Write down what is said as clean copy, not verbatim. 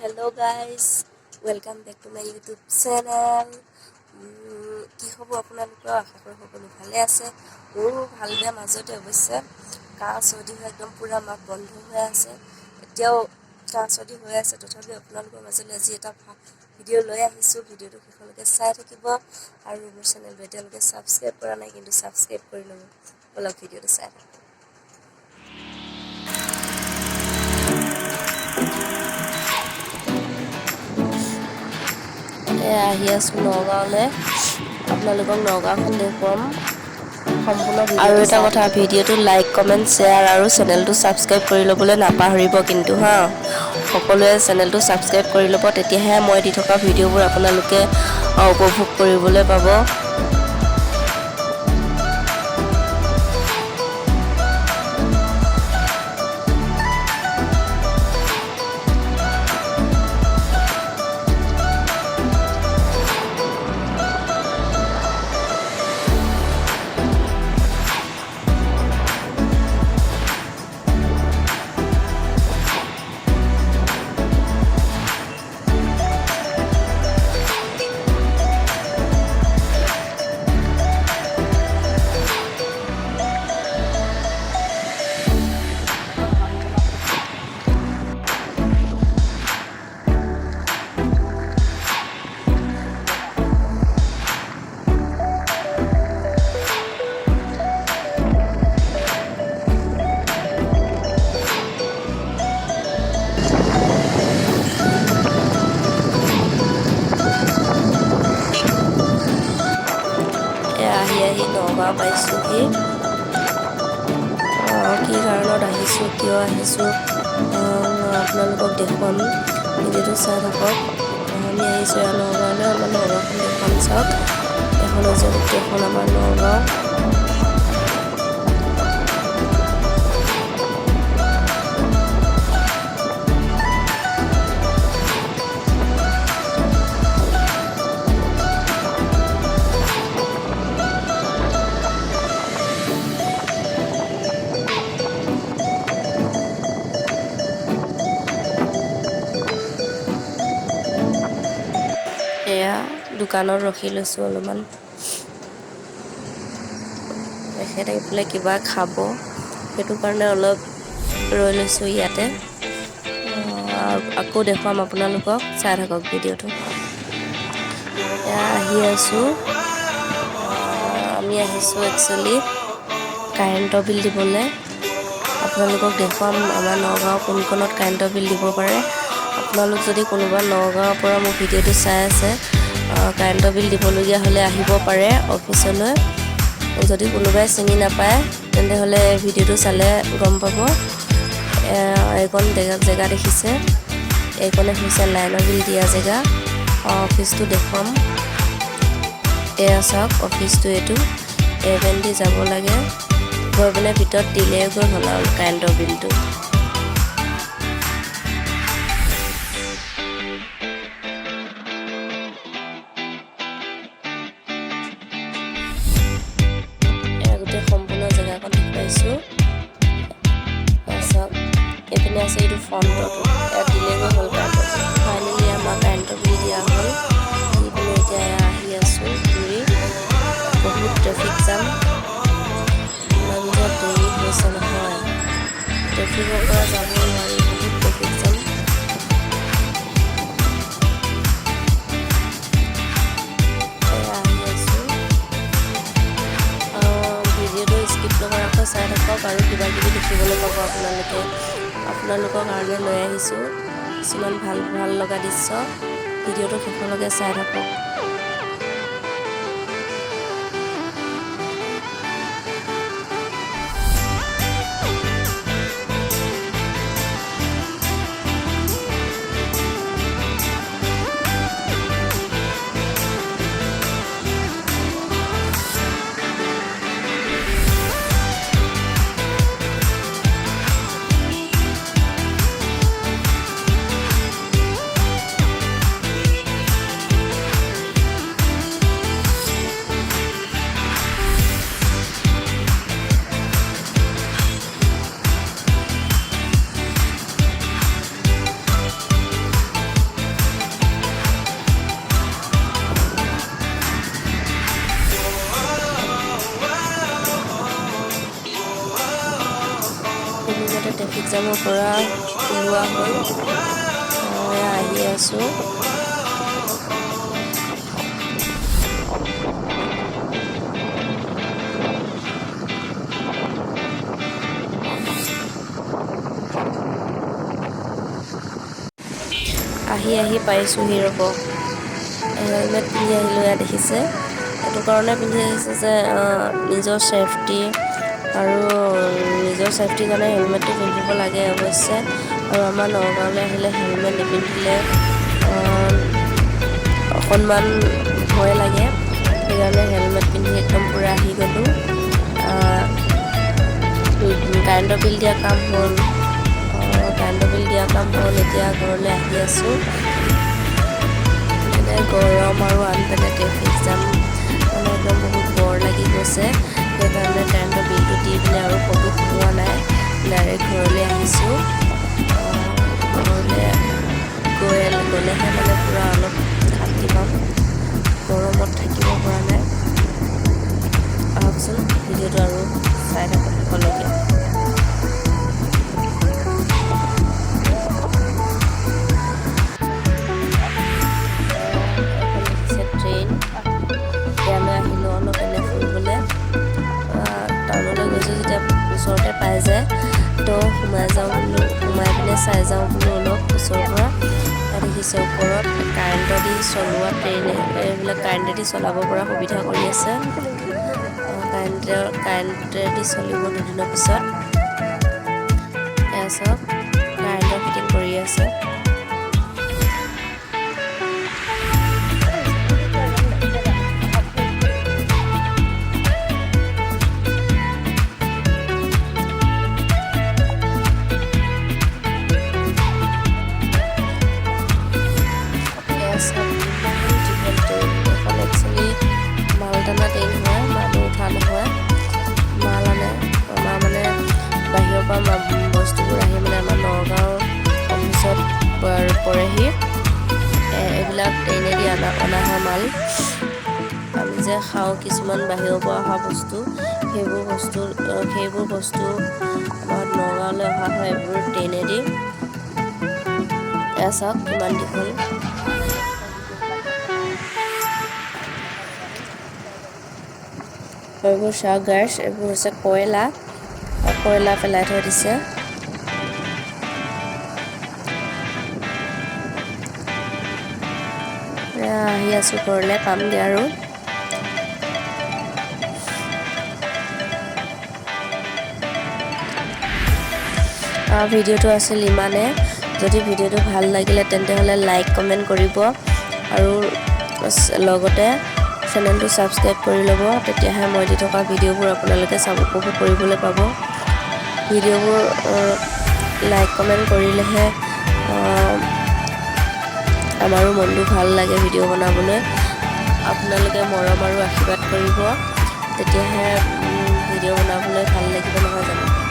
Hello guys, welcome back to my YouTube channel. কি হ'ব আপোনালোকৰ আশা কৰোঁ সকলো ভালে আছে। মোৰো ভাল বেয়া মাজতে অৱশ্যে কাহ চৰ্দি হৈ একদম পুৰা মাত বন্ধ হৈ আছে। এতিয়াও কাহ চৰ্দি হৈ আছে, তথাপি আপোনালোকৰ মাজলৈ আজি এটা ভিডিঅ' লৈ আহিছোঁ। ভিডিঅ'টো শেষলৈকে চাই থাকিব আৰু মোৰ চেনেলটো এতিয়ালৈকে ছাবস্ক্ৰাইব কৰা নাই কিন্তু ছাবস্ক্ৰাইব কৰি ল'ব। বলক ভিডিঅ'টো চাই থাকক। আহি আছোঁ নগাঁৱলৈ, আপোনালোকক নগাঁওখন দেখুৱাম সম্পূৰ্ণ। আৰু এটা কথা, ভিডিঅ'টো লাইক কমেণ্ট শ্বেয়াৰ আৰু চেনেলটো ছাবস্ক্ৰাইব কৰি ল'বলৈ নাপাহৰিব কিন্তু সকলোৱে চেনেলটো ছাবস্ক্ৰাইব কৰি ল'ব, তেতিয়াহে মই দি থকা ভিডিঅ'বোৰ আপোনালোকে উপভোগ কৰিবলৈ পাব। আহি নগাঁও পাইছোঁহি। কি কাৰণত আহিছোঁ, কিয় আহিছোঁ আপোনালোকক দেখুৱাম। ভিডিঅ'টো চাই থাকক। আমি আহিছোঁ নগাঁৱলৈ, আমাৰ নগাঁওখন দেখুৱাম। চাওক, এখন হৈছে গোটেইখন আমাৰ নগাঁও। এয়া দোকানত ৰখি লৈছোঁ অলপমান, তেখেতে এইফালে কিবা খাব, সেইটো কাৰণে অলপ ৰৈ লৈছোঁ ইয়াতে। আকৌ দেখুৱাম আপোনালোকক, চাই থাকক ভিডিঅ'টো। এয়া আহি আছোঁ, আমি আহিছোঁ একচুৱেলি কাৰেণ্টৰ বিল দিবলৈ। আপোনালোকক দেখুৱাম আমাৰ নগাঁও কোনখনত কাৰেণ্টৰ বিল দিব পাৰে। আপোনালোক যদি কোনোবা নগাঁৱৰ পৰা মোৰ ভিডিঅ'টো চাই আছে, কাৰেণ্টৰ বিল দিবলগীয়া হ'লে আহিব পাৰে অফিচলৈ। যদি কোনোবাই চিনি নাপায় তেন্তেহ'লে ভিডিঅ'টো চালে গম পাব। এইকণ জেগা দেখিছে, এইকণে হৈছে লাইনৰ বিল দিয়া জেগা। অফিচটো দেখুৱাম। এয়া চাওক অফিচটো, এইটো এইপিনেদি যাব লাগে, গৈ পিনে ভিতৰত দিলে গৈ হ'ল আৰু কাৰেণ্টৰ বিলটো। গোটেই সম্পূৰ্ণ জেগাকণ দেখুৱাইছোঁ। চাওক, এইপিনে আছে এইটো ফ্ৰণ্টতো, ইয়াত দিলেগৈ হ'ল কাৰেণ্টৰ বিল। ফাইনেলি আমাৰ কাৰেণ্টৰ বিল দিয়া হ'ল। দি পিনে এতিয়া আহি আছোঁ ঘূৰি। বহুত ট্ৰেফিক জাম, ইমান যে দেৰি হৈছে নহয়, ট্ৰেফিকৰ পৰা যাব নোৱাৰি, বহুত ট্ৰেফিক জাম। আহি আছোঁ, ভিডিঅ'টো স্কিপ নকৰাকৈ চাই থাকক আৰু কিবা কিবি দেখিবলৈ পাব আপোনালোকৰ কাৰণে লৈ আহিছোঁ কিছুমান ভাল লগা দৃশ্য। ভিডিঅ'টো শেষলৈকে চাই থাকক। ৰুমৰ পৰা ওলোৱা হ'ল। আহি আছোঁ। আহি পাইছোঁহি ৰ'ব। হেলমেট পিন্ধি আহিলোঁ, ইয়াত দেখিছে। এইটো কাৰণে পিন্ধি আহিছে যে নিজৰ ছেফটি আৰু নিজৰ ছেফটিৰ কাৰণে হেলমেটটো পিন্ধিব লাগে অৱশ্যে। আৰু আমাৰ নগাঁৱলৈ আহিলে হেলমেট নিপিন্ধিলে অকণমান ভয় লাগে। সেইকাৰণে হেলমেট পিন্ধি একদম পূৰা আহি গ'লোঁ। কাৰেণ্টৰ বিল দিয়া কাম হ'ল। এতিয়া ঘৰলৈ আহি আছোঁ। মানে গৰম আৰু আনপিনে ট্ৰেফিক জাম মানে একদম বহুত বৰ লাগি গৈছে। সেইকাৰণে কাৰেণ্টৰ বিলটো দি পিনে আৰু ক'তো সোমোৱা নাই, ডাইৰেক্ট ঘৰলৈ আহিছোঁ। ঘৰলৈ গ'লেহে মানে পূৰা অলপ শান্তি পাম, গৰমত থাকিব পৰা নাই। আহকচোন ভিডিঅ'টো আৰু চাই থাকক শেষলৈকে। ট্ৰেইন ইয়ালৈ আহিলোঁ অলপ এনে ফুৰিবলৈ। টাউনলৈ গৈছোঁ যেতিয়া ওচৰতে পাই যায়, তো সোমাই পিনে চাই যাওঁ বোলো অলপ ওচৰৰ পৰা। দেখিছে ওপৰত কাৰেণ্টেদি চলোৱা ট্ৰেইন, এইবিলাক কাৰেণ্টেদি চলাব পৰা সুবিধা কৰি আছে। কাৰেণ্টেদি চলিব দুদিনৰ পিছত। এয়া চাওক, কাৰেণ্টৰ ফিটিং কৰি আছে। মালটানা ট্ৰেইন হয়, মানুহ উঠা নহয়। মাল আনে, আমাৰ মানে বাহিৰৰ পৰা বস্তুবোৰ আহি মানে আমাৰ নগাঁও অফিচত পৰেহি। এইবিলাক ট্ৰেইনেদি অনা হয় মাল। আমি যে খাওঁ কিছুমান বাহিৰৰ পৰা অহা বস্তু, সেইবোৰ বস্তু আমাৰ নগাঁৱলৈ অহা হয় এইবোৰ ট্ৰেইনেদি। এয়া চাওক কিমান দীঘল। এইবোৰ চাওক গাইছ, এইবোৰ হৈছে কয়লা পেলাই থৈ দিছে। আহি আছোঁ ঘৰলৈ, পামগৈ আৰু। ভিডিঅ'টো আছিল ইমানে। যদি ভিডিঅ'টো ভাল লাগিলে তেন্তে হ'লে লাইক কমেণ্ট কৰিব আৰু লগতে চেনেলটো ছাবস্ক্ৰাইব কৰি ল'ব। তেতিয়াহে মই দি থকা ভিডিঅ'বোৰ আপোনালোকে উপভোগ কৰিবলৈ পাব। ভিডিঅ'বোৰ লাইক কমেণ্ট কৰিলেহে আমাৰো মনটো ভাল লাগে ভিডিঅ' বনাবলৈ। আপোনালোকে মৰম আৰু আশীৰ্বাদ কৰিব, তেতিয়াহে ভিডিঅ' বনাবলৈ ভাল লাগিব নহয় জানো।